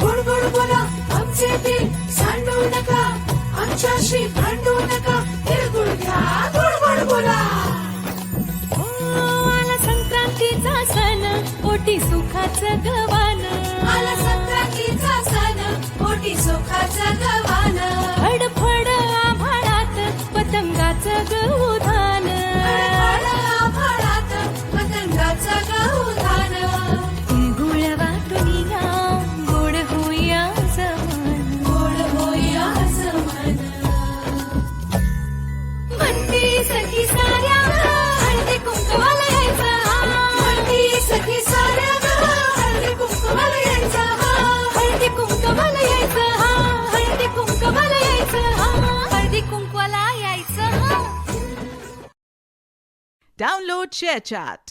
गोड गोड बोला आमचे ते सांडू नका, आमच्याशी भांडू नका, तिळगुळ घ्या गोड गोड बोला. आला संक्रांतीचा सण, पोटी सुखाचं गवान. आला संक्रांतीचा सण, पोटी सुखाचं गवान. फडफड आभाळात पतंगाचं गहुधान. आभाळात पतंगाचं गहुधान. तिळगुळ वाटूनिया गोड होईया समान. गोड होईया समान. म्हणती सखी साऱ्या हळदी कुंकवाला यायचं. म्हणती सखी साऱ्या हळदी कुंकवाला यायचं. हळदी कुंकवाला यायचं. हळदी कुंकवाला यायचं. हळदी कुंकवाला यायचं. Download ShareChat.